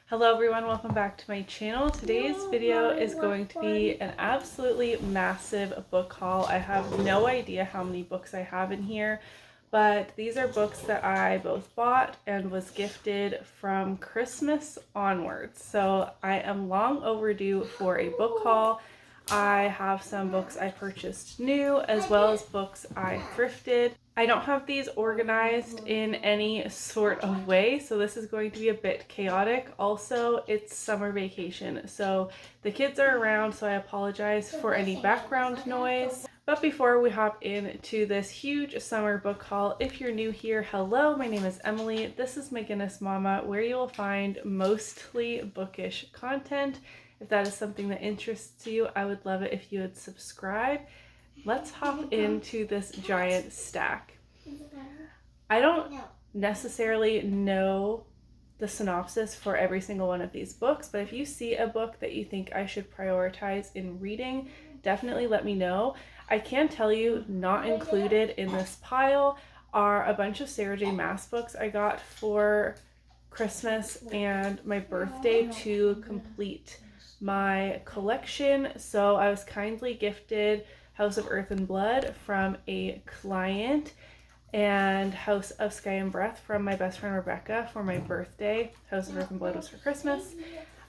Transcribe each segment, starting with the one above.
Hello everyone, welcome back to my channel. Today's video is going to be an absolutely massive book haul. I have no idea how many books I have in here, but these are books that I both bought and was gifted from Christmas onwards. So I am long overdue for a book haul. I have some books I purchased new as well as books I thrifted. I don't have these organized in any sort of way, so this is going to be a bit chaotic. Also, it's summer vacation, so the kids are around, so I apologize for any background noise. But before we hop into this huge summer book haul, if you're new here, hello, my name is Emily. This is MacInnis Mama, where you will find mostly bookish content. If that is something that interests you, I would love it if you would subscribe. Let's hop into this giant stack. I don't necessarily know the synopsis for every single one of these books, but if you see a book that you think I should prioritize in reading, definitely let me know. I can tell you, not included in this pile are a bunch of Sarah J. Maas books I got for Christmas and my birthday to complete my collection. So I was kindly gifted House of Earth and Blood from a client and House of Sky and Breath from my best friend Rebecca for my birthday. House of Earth and Blood was for Christmas.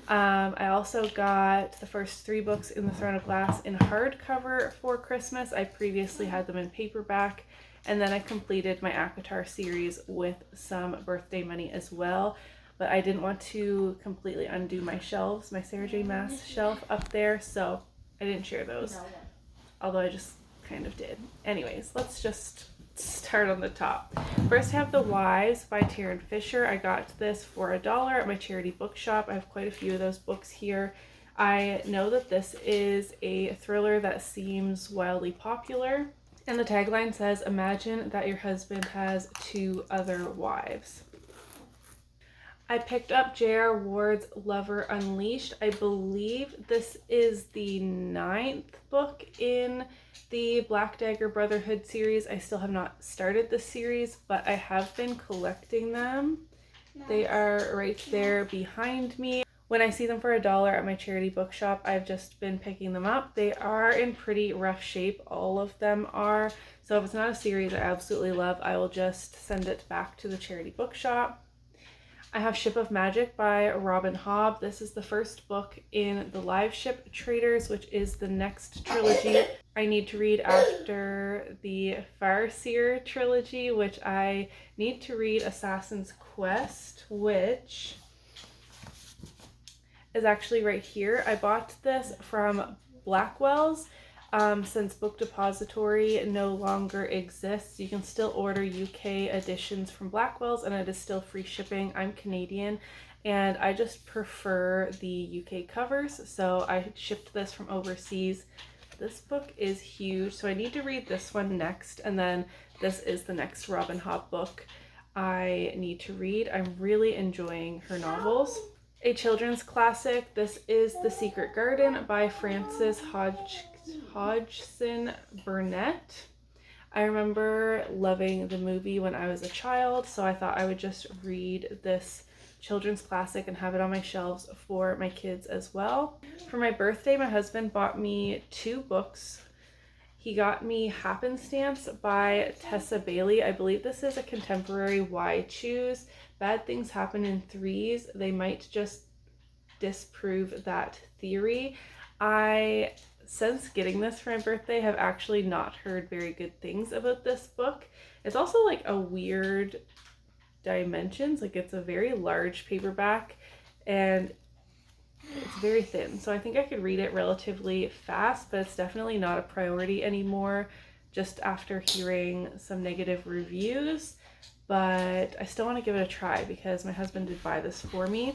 I also got the first 3 books in the Throne of Glass in hardcover for Christmas. I previously had them in paperback, and then I completed my ACOTAR series with some birthday money as well. But I didn't want to completely undo my shelves, my Sarah J. Maas shelf up there, so I didn't share those. Although I just kind of did. Anyways, let's just start on the top. First I have The Wives by Taryn Fisher. I got this for $1 at my charity bookshop. I have quite a few of those books here. I know that this is a thriller that seems wildly popular. And the tagline says, "Imagine that your husband has 2 other wives." I picked up J.R. Ward's Lover Unleashed. I believe this is the 9th book in the Black Dagger Brotherhood series. I still have not started the series, but I have been collecting them. They are right there behind me. When I see them for $1 at my charity bookshop, I've just been picking them up. They are in pretty rough shape. All of them are. So if it's not a series I absolutely love, I will just send it back to the charity bookshop. I have Ship of Magic by Robin Hobb. This is the first book in the Live Ship Traders, which is the next trilogy I need to read after the Farseer trilogy, which I need to read Assassin's Quest, which is actually right here. I bought this from Blackwell's. Since Book Depository no longer exists, you can still order UK editions from Blackwell's and it is still free shipping. I'm Canadian and I just prefer the UK covers, so I shipped this from overseas. This book is huge, so I need to read this one next, and then this is the next Robin Hobb book I need to read. I'm really enjoying her novels. A children's classic, this is The Secret Garden by Frances Hodgson Burnett. I remember loving the movie when I was a child, so I thought I would just read this children's classic and have it on my shelves for my kids as well. For my birthday, my husband bought me 2 books. He got me Happenstance by Tessa Bailey. I believe this is a contemporary Why Choose. Bad things happen in threes. They might just disprove that theory. I, since getting this for my birthday, have actually not heard very good things about this book. It's also like a weird dimensions, like it's a very large paperback and it's very thin, so I think I could read it relatively fast, but it's definitely not a priority anymore just after hearing some negative reviews. But I still want to give it a try because my husband did buy this for me.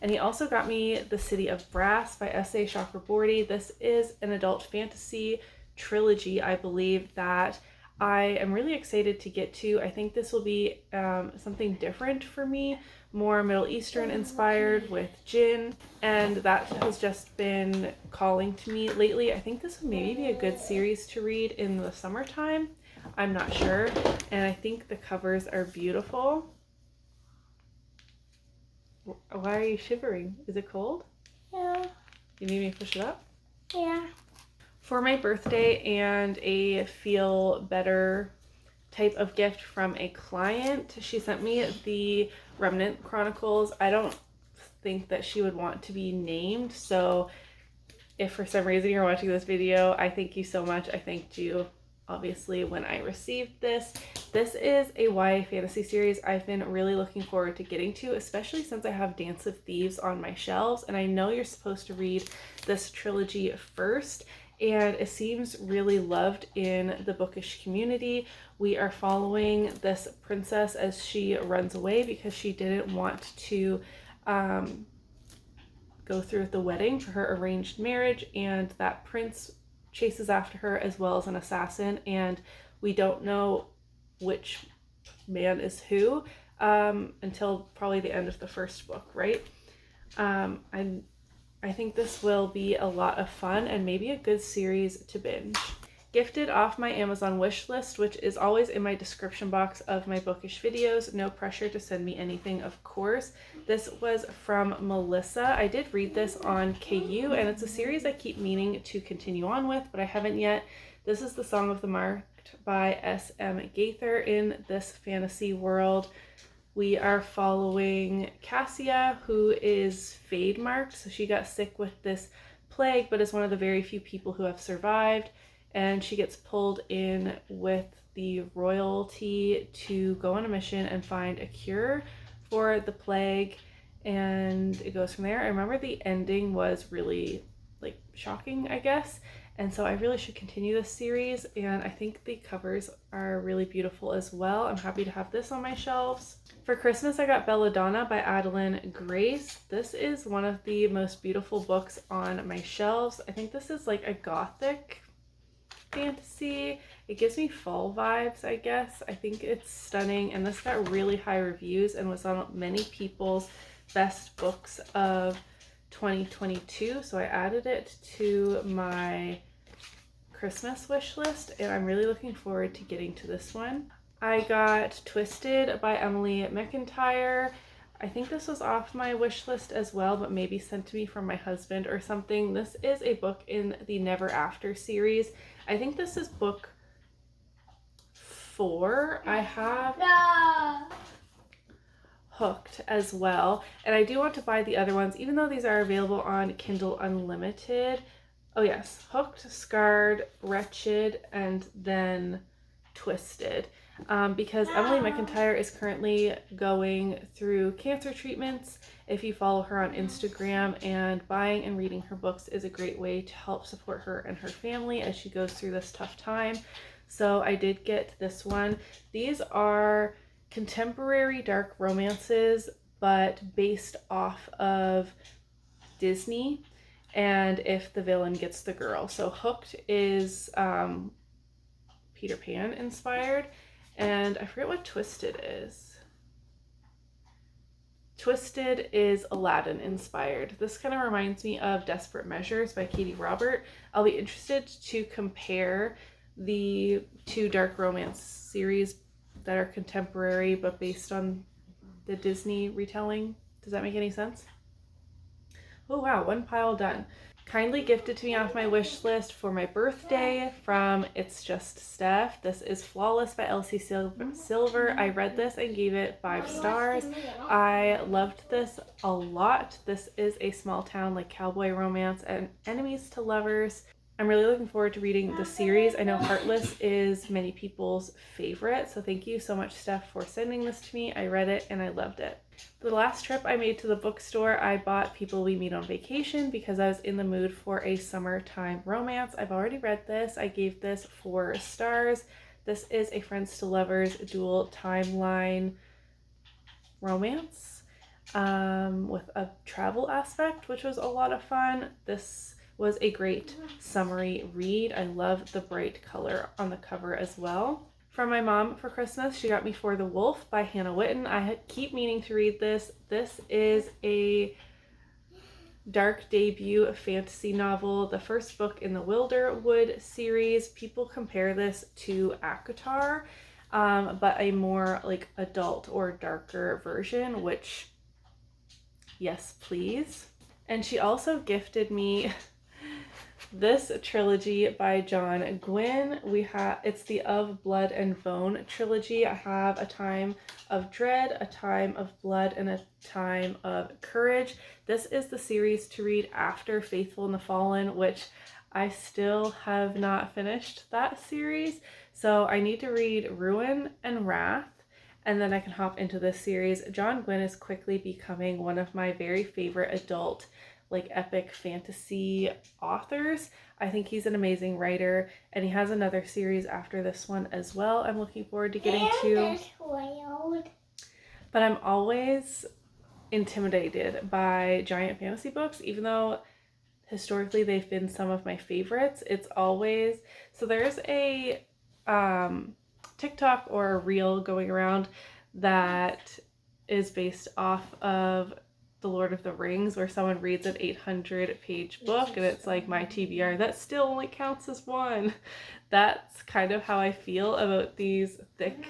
And he also got me The City of Brass by S.A. Chakraborty. This is an adult fantasy trilogy, I believe, that I am really excited to get to. I think this will be something different for me, more Middle Eastern inspired with gin, and that has just been calling to me lately. I think this would maybe be a good series to read in the summertime. I'm not sure, and I think the covers are beautiful. Why are you shivering? Is it cold? Yeah. You need me to push it up? Yeah. For my birthday and a feel better type of gift from a client, she sent me the Remnant Chronicles. I don't think that she would want to be named, so if for some reason you're watching this video, I thank you so much. I thanked you obviously when I received this. This is a YA fantasy series I've been really looking forward to getting to, especially since I have Dance of Thieves on my shelves, and I know you're supposed to read this trilogy first, and it seems really loved in the bookish community. We are following this princess as she runs away because she didn't want to go through with the wedding for her arranged marriage, and that prince chases after her as well as an assassin, and we don't know which man is who until probably the end of the first book, right? I think this will be a lot of fun and maybe a good series to binge. Gifted off my Amazon wish list, which is always in my description box of my bookish videos. No pressure to send me anything, of course. This was from Melissa. I did read this on KU, and it's a series I keep meaning to continue on with, but I haven't yet. This is The Song of the Marked by S.M. Gaither. In this fantasy world, we are following Cassia, who is fade marked. So she got sick with this plague, but is one of the very few people who have survived. And she gets pulled in with the royalty to go on a mission and find a cure for the plague. And it goes from there. I remember the ending was really like shocking, I guess. And so I really should continue this series. And I think the covers are really beautiful as well. I'm happy to have this on my shelves. For Christmas, I got Belladonna by Adeline Grace. This is one of the most beautiful books on my shelves. I think this is like a gothic fantasy. It gives me fall vibes, I guess. I think it's stunning, and this got really high reviews and was on many people's best books of 2022, so I added it to my Christmas wish list, and I'm really looking forward to getting to this one. I got Twisted by Emily McIntyre. I think this was off my wish list as well, but maybe sent to me from my husband or something. This is a book in the Never After series. I think this is book 4. I have Hooked as well, and I do want to buy the other ones, even though these are available on Kindle Unlimited. Oh yes, Hooked, Scarred, Wretched, and then Twisted. Because Emily McIntyre is currently going through cancer treatments. If you follow her on Instagram, and buying and reading her books is a great way to help support her and her family as she goes through this tough time. So I did get this one. These are contemporary dark romances, but based off of Disney and If the Villain Gets the Girl. So Hooked is Peter Pan inspired, and I forget what Twisted is. Twisted is Aladdin inspired. This kind of reminds me of Desperate Measures by Katie Robert. I'll be interested to compare the two dark romance series that are contemporary but based on the Disney retelling. Does that make any sense? Oh wow, one pile done. Kindly gifted to me off my wish list for my birthday from It's Just Steph. This is Flawless by Elsie Silver. I read this and gave it 5 stars. I loved this a lot. This is a small town like cowboy romance and enemies to lovers. I'm really looking forward to reading the series. I know Heartless is many people's favorite, so thank you so much, Steph, for sending this to me. I read it and I loved it. The last trip I made to the bookstore, I bought People We Meet on Vacation because I was in the mood for a summertime romance. I've already read this. I gave this 4 stars. This is a Friends to Lovers dual timeline romance with a travel aspect, which was a lot of fun. This was a great summery read. I love the bright color on the cover as well. From my mom for Christmas, she got me For the Wolf by Hannah Witten. I keep meaning to read this. This is a dark debut fantasy novel, the first book in the Wilderwood series. People compare this to ACOTAR, but a more like adult or darker version, which Yes, please. And she also gifted me this trilogy by John Gwynne. It's the Of Blood and Bone trilogy. I have A Time of Dread, A Time of Blood, and A Time of Courage. This is the series to read after Faithful and the Fallen, which I still have not finished that series. So I need to read Ruin and Wrath, and then I can hop into this series. John Gwynne is quickly becoming one of my very favorite adult epic fantasy authors. I think he's an amazing writer, and he has another series after this one as well I'm looking forward to getting to. But I'm always intimidated by giant fantasy books, even though historically they've been some of my favorites. It's always, so there's a TikTok or a reel going around that is based off of The Lord of the Rings, where someone reads an 800-page book and it's like, my TBR, that still only counts as one. That's kind of how I feel about these thick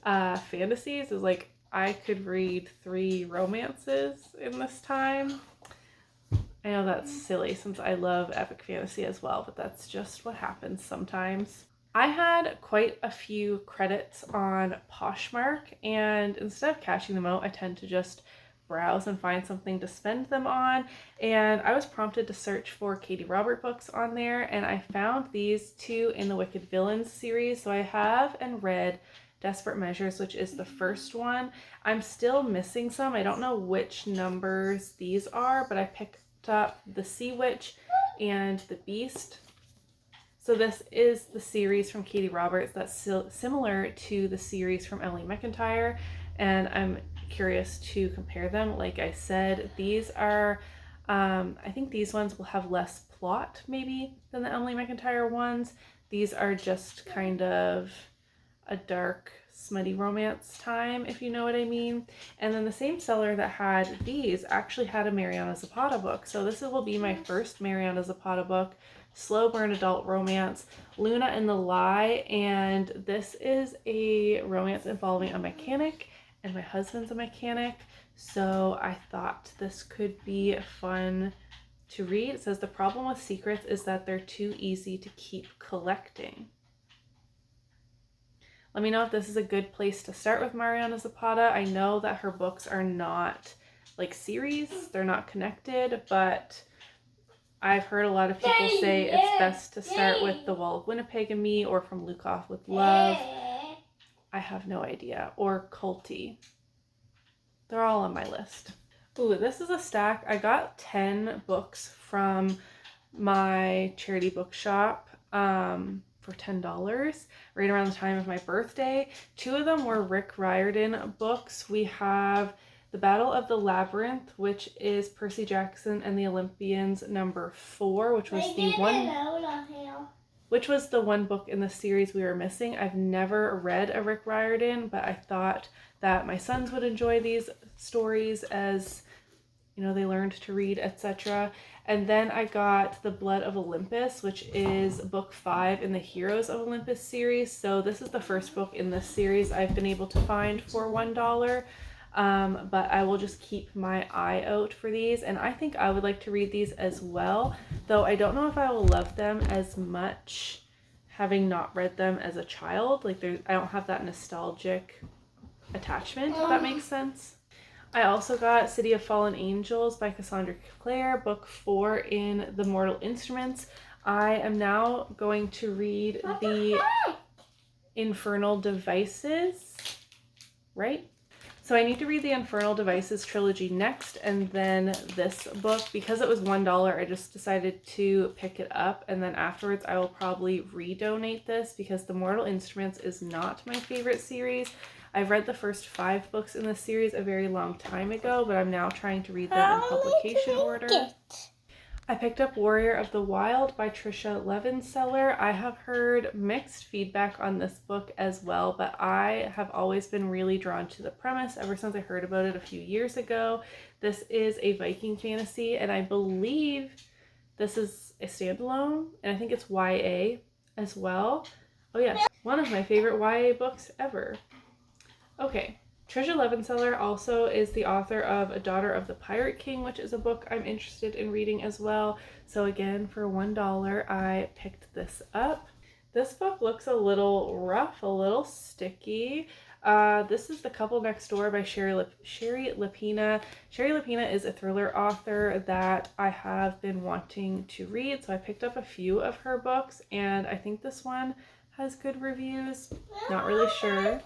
fantasies, is like, I could read 3 romances in this time. I know that's silly since I love epic fantasy as well, but that's just what happens sometimes. I had quite a few credits on Poshmark, and instead of cashing them out, I tend to just browse and find something to spend them on. And I was prompted to search for Katie Robert books on there, and I found these 2 in the Wicked Villains series. So I have and read Desperate Measures, which is the first one. I'm still missing some. I don't know which numbers these are, but I picked up The Sea Witch and The Beast. So this is the series from Katie Roberts that's similar to the series from Emily McIntyre, and I'm curious to compare them. Like I said, these are, I think these ones will have less plot maybe than the Emily McIntyre ones. These are just kind of a dark, smutty romance time, if you know what I mean. And then the same seller that had these actually had a Mariana Zapata book. So this will be my first Mariana Zapata book. Slow burn adult romance, Luna and the Lie, and this is a romance involving a mechanic, and my husband's a mechanic, so I thought this could be fun to read. It says the problem with secrets is that they're too easy to keep collecting. Let me know if this is a good place to start with Mariana Zapata. I know that her books are not like series, they're not connected, but I've heard a lot of people say it's best to start with The Wall of Winnipeg and Me, or From Lukoff with Love. I have no idea. Or Culty. They're all on my list. Ooh, this is a stack. I got 10 books from my charity bookshop for $10 right around the time of my birthday. 2 of them were Rick Riordan books. We have The Battle of the Labyrinth, which is Percy Jackson and the Olympians #4, which was the one book in the series we were missing. I've never read a Rick Riordan, but I thought that my sons would enjoy these stories as, you know, they learned to read, etc. And then I got The Blood of Olympus, which is book 5 in the Heroes of Olympus series. So this is the first book in this series I've been able to find for $1. But I will just keep my eye out for these, and I think I would like to read these as well, though I don't know if I will love them as much having not read them as a child. Like, I don't have that nostalgic attachment, if that makes sense. I also got City of Fallen Angels by Cassandra Clare, book 4 in the Mortal Instruments. I am now going to read the Infernal Devices, right? So I need to read the Infernal Devices trilogy next, and then this book. Because it was $1, I just decided to pick it up, and then afterwards I will probably redonate this, because the Mortal Instruments is not my favorite series. I've read the first 5 books in this series a very long time ago, but I'm now trying to read them in publication order. I picked up Warrior of the Wild by Tricia Levenseller. I have heard mixed feedback on this book as well, but I have always been really drawn to the premise ever since I heard about it a few years ago. This is a Viking fantasy, and I believe this is a standalone, and I think it's YA as well. Oh yes, one of my favorite YA books ever. Okay, Trisha Levenseller also is the author of A Daughter of the Pirate King, which is a book I'm interested in reading as well. So again, for $1, I picked this up. This book looks a little rough, a little sticky. This is The Couple Next Door by Sherry Lapina. Sherry Lapina is a thriller author that I have been wanting to read, so I picked up a few of her books, and I think this one has good reviews. Not really sure.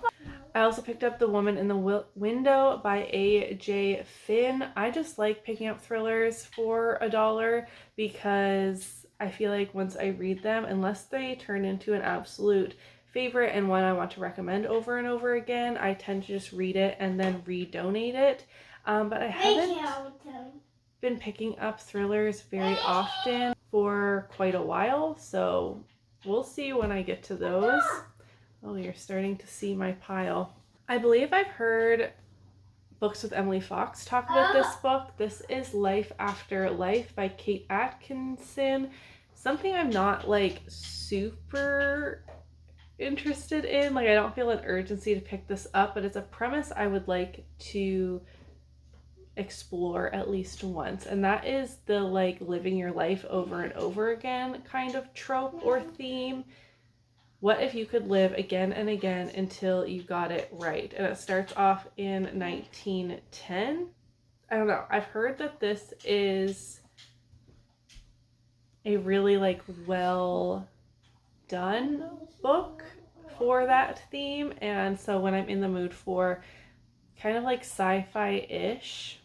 I also picked up The Woman in the Window by A.J. Finn. I just like picking up thrillers for $1 because I feel like once I read them, unless they turn into an absolute favorite and one I want to recommend over and over again, I tend to just read it and then redonate it. But I haven't been picking up thrillers very often for quite a while, so we'll see when I get to those. Oh, you're starting to see my pile. I believe I've heard Books with Emily Fox talk about this book. This is Life After Life by Kate Atkinson. Something I'm not like super interested in. Like, I don't feel an urgency to pick this up, but it's a premise I would like to explore at least once, and that is the like living your life over and over again kind of trope or theme. What if you could live again and again until you got it right? And it starts off in 1910. I don't know. I've heard that this is a really like well done book for that theme. And so when I'm in the mood for kind of like sci-fi-ish,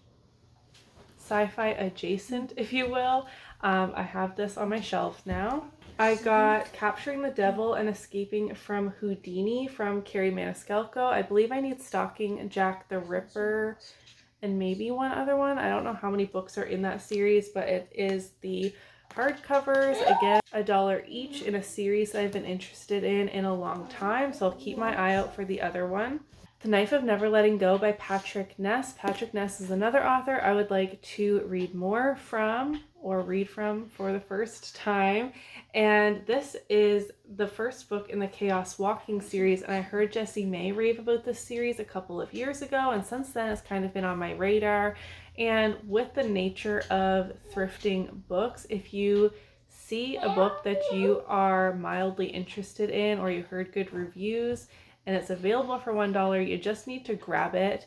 sci-fi adjacent, if you will, I have this on my shelf now. I got Capturing the Devil and Escaping from Houdini from Carrie Maniscalco. I believe I need Stalking Jack the Ripper and maybe one other one. I don't know how many books are in that series, but it is the hardcovers. Again, $1 each in a series that I've been interested in a long time, so I'll keep my eye out for the other one. The Knife of Never Letting Go by Patrick Ness. Patrick Ness is another author I would like to read more from, or read from for the first time. And this is the first book in the Chaos Walking series, and I heard Jessie May rave about this series a couple of years ago, and since then it's kind of been on my radar. And with the nature of thrifting books, if you see a book that you are mildly interested in or you heard good reviews and it's available for $1, you just need to grab it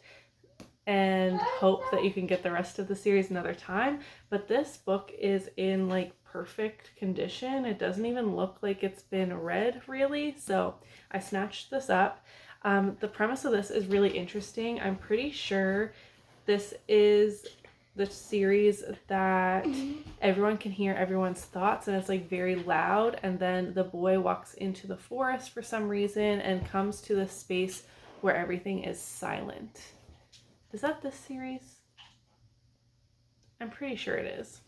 and hope that you can get the rest of the series another time. But this book is in like perfect condition. It doesn't even look like it's been read really, so I snatched this up. The premise of this is really interesting. I'm pretty sure this is the series that everyone can hear everyone's thoughts, and it's like very loud, and then the boy walks into the forest for some reason and comes to this space where everything is silent. Is that this series? I'm pretty sure it is.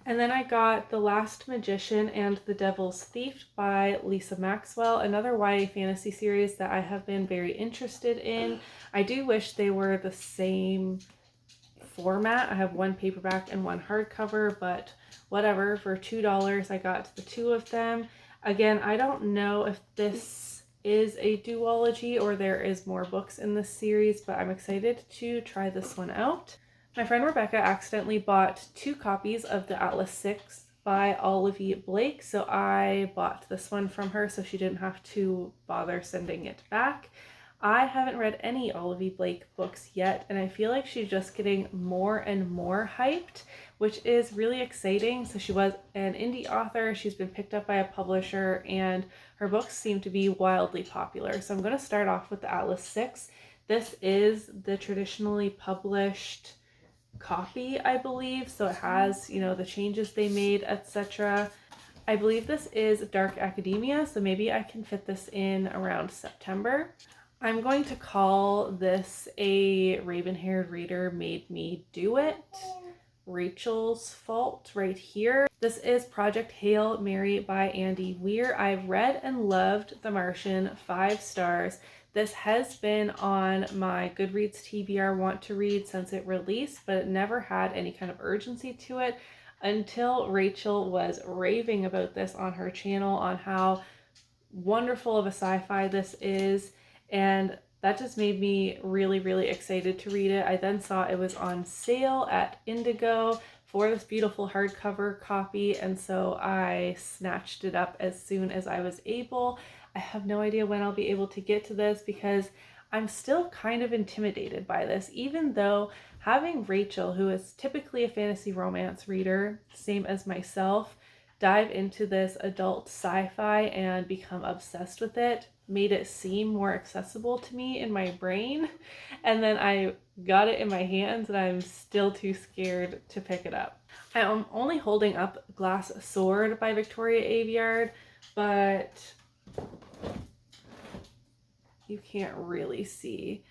And then I got The Last Magician and the Devil's Thief by Lisa Maxwell, another YA fantasy series that I have been very interested in. I do wish they were the same format. I have one paperback and one hardcover, but whatever. For $2, I got the two of them. Again, I don't know if this is a duology or there is more books in this series, but I'm excited to try this one out. My friend Rebecca accidentally bought 2 copies of the Atlas 6 by Olivia Blake, so I bought this one from her so she didn't have to bother sending it back. I haven't read any Olivia Blake books yet, and I feel like she's just getting more and more hyped, which is really exciting. So she was an indie author, she's been picked up by a publisher, and her books seem to be wildly popular. So I'm going to start off with the Atlas 6. This is the traditionally published copy, I believe, so it has, you know, the changes they made, etc. I believe this is Dark Academia, so maybe I can fit this in around September. I'm going to call this a Raven-haired reader made me do it. Rachel's fault right here. This is Project Hail Mary by Andy Weir. I've read and loved The Martian, 5 stars. This has been on my Goodreads TBR want to read since it released, but it never had any kind of urgency to it until Rachel was raving about this on her channel, on how wonderful of a sci-fi this is. And that just made me really, really excited to read it. I then saw it was on sale at Indigo for this beautiful hardcover copy, and so I snatched it up as soon as I was able. I have no idea when I'll be able to get to this because I'm still kind of intimidated by this, even though having Rachel, who is typically a fantasy romance reader, same as myself, dive into this adult sci-fi and become obsessed with it, made it seem more accessible to me in my brain. And then I got it in my hands and I'm still too scared to pick it up. I am only holding up Glass Sword by Victoria Aveyard, but you can't really see.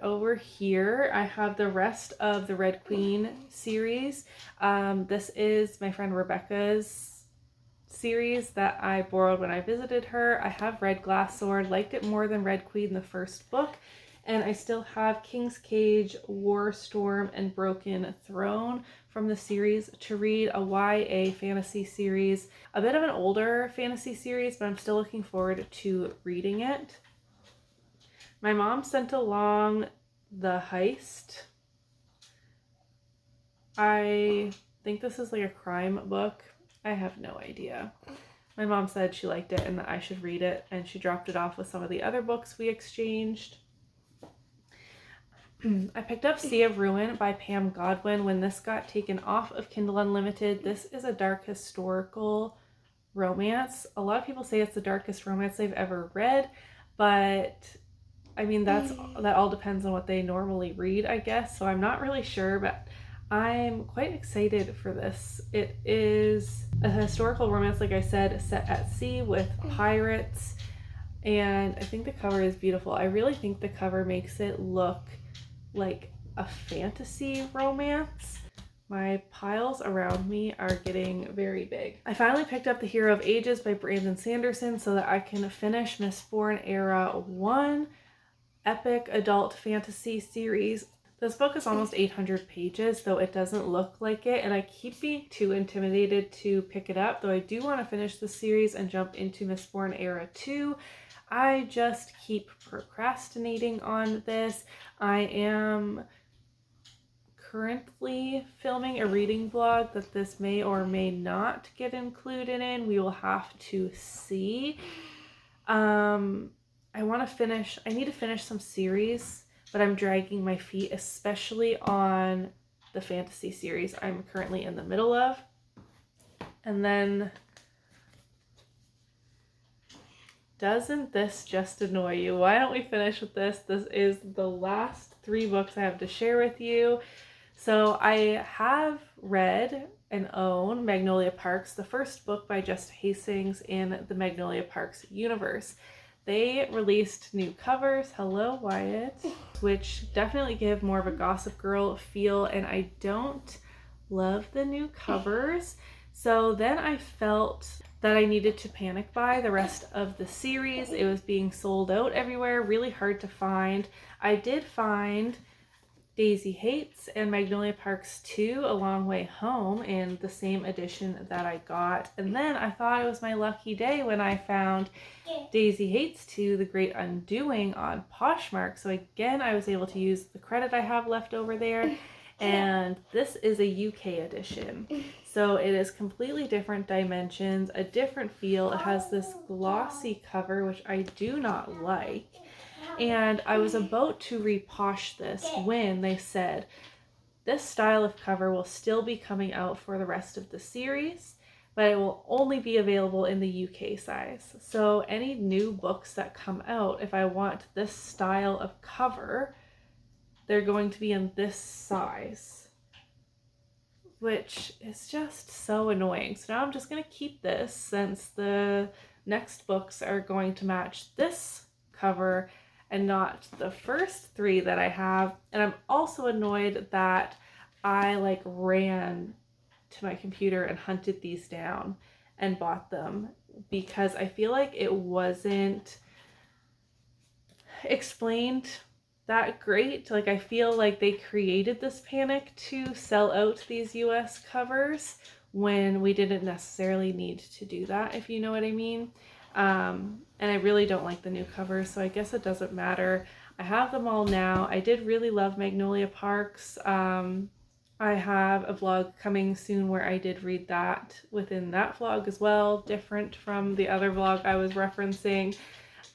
Over here I have the rest of the Red Queen series. This is my friend Rebecca's series that I borrowed when I visited her. I have read Glass Sword, liked it more than Red Queen, the first book, and I still have King's Cage, War Storm, and Broken Throne from the series to read, a YA fantasy series, a bit of an older fantasy series, but I'm still looking forward to reading it. My mom sent along The Heist. I think this is like a crime book. I have no idea. My mom said she liked it and that I should read it, and she dropped it off with some of the other books we exchanged. I picked up Sea of Ruin by Pam Godwin when this got taken off of Kindle Unlimited. This is a dark historical romance. A lot of people say it's the darkest romance they've ever read, but I mean, that all depends on what they normally read, I guess. So I'm not really sure, but I'm quite excited for this. It is a historical romance, like I said, set at sea with pirates. And I think the cover is beautiful. I really think the cover makes it look like a fantasy romance. My piles around me are getting very big. I finally picked up The Hero of Ages by Brandon Sanderson so that I can finish Mistborn Era 1 epic adult fantasy series. This book is almost 800 pages, though it doesn't look like it, and I keep being too intimidated to pick it up, though I do want to finish the series and jump into Mistborn Era 2. I just keep procrastinating on this. I am currently filming a reading vlog that this may or may not get included in. We will have to see. I need to finish some series, but I'm dragging my feet, especially on the fantasy series I'm currently in the middle of. And then, doesn't this just annoy you? Why don't we finish with this? This is the last 3 books I have to share with you. So I have read and own Magnolia Parks, the first book by Just Hastings in the Magnolia Parks universe. They released new covers, hello Wyatt, which definitely give more of a Gossip Girl feel, and I don't love the new covers. So then I felt that I needed to panic buy the rest of the series. It was being sold out everywhere, really hard to find. I did find Daisy Hates and Magnolia Parks 2 A Long Way Home in the same edition that I got. And then I thought it was my lucky day when I found Daisy Hates 2 The Great Undoing on Poshmark. So again, I was able to use the credit I have left over there. And this is a UK edition. So it is completely different dimensions, a different feel. It has this glossy cover, which I do not like. And I was about to reposh this when they said this style of cover will still be coming out for the rest of the series, but it will only be available in the UK size. So any new books that come out, if I want this style of cover, they're going to be in this size, which is just so annoying. So now I'm just going to keep this since the next books are going to match this cover and not the first 3 that I have. And I'm also annoyed that I ran to my computer and hunted these down and bought them because I feel like it wasn't explained that great. I feel like they created this panic to sell out these US covers when we didn't necessarily need to do that, if you know what I mean. And I really don't like the new covers, so I guess it doesn't matter. I have them all now. I did really love Magnolia Parks. I have a vlog coming soon where I did read that within that vlog as well, different from the other vlog I was referencing.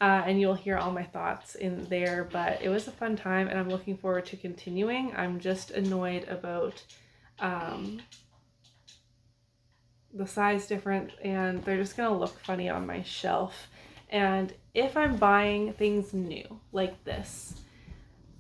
And you'll hear all my thoughts in there, but it was a fun time and I'm looking forward to continuing. I'm just annoyed about the size difference, and they're just gonna look funny on my shelf. And if I'm buying things new like this,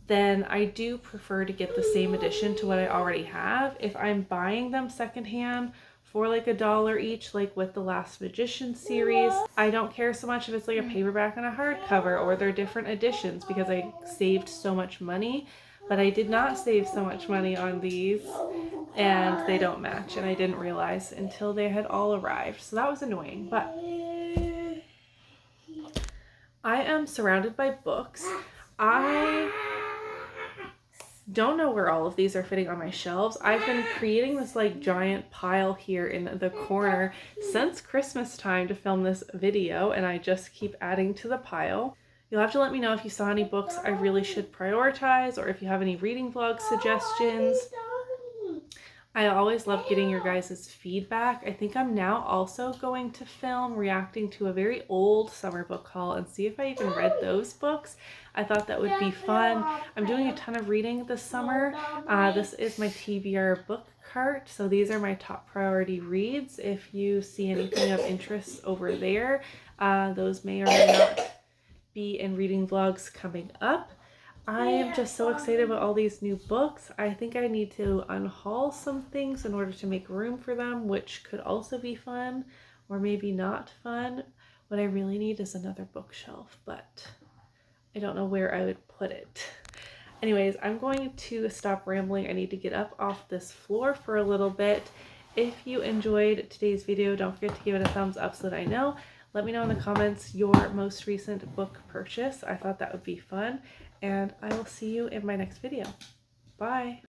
then I do prefer to get the same edition to what I already have. If I'm buying them secondhand for like $1 each, like with the Last Magician series, I don't care so much if it's like a paperback and a hardcover or they're different editions, because I saved so much money. But I did not save so much money on these, and they don't match, and I didn't realize until they had all arrived. So that was annoying, but I am surrounded by books. I don't know where all of these are fitting on my shelves. I've been creating this like giant pile here in the corner since Christmas time to film this video, and I just keep adding to the pile. You'll have to let me know if you saw any books I really should prioritize, or if you have any reading vlog suggestions. I always love getting your guys' feedback. I think I'm now also going to film reacting to a very old summer book haul and see if I even read those books. I thought that would be fun. I'm doing a ton of reading this summer. This is my TBR book cart, so these are my top priority reads. If you see anything of interest over there, those may or may not be in reading vlogs coming up. I am just so excited about all these new books. I think I need to unhaul some things in order to make room for them, which could also be fun or maybe not fun. What I really need is another bookshelf, but I don't know where I would put it. Anyways, I'm going to stop rambling. I need to get up off this floor for a little bit. If you enjoyed today's video, don't forget to give it a thumbs up so that I know. Let me know in the comments your most recent book purchase. I thought that would be fun. And I will see you in my next video. Bye!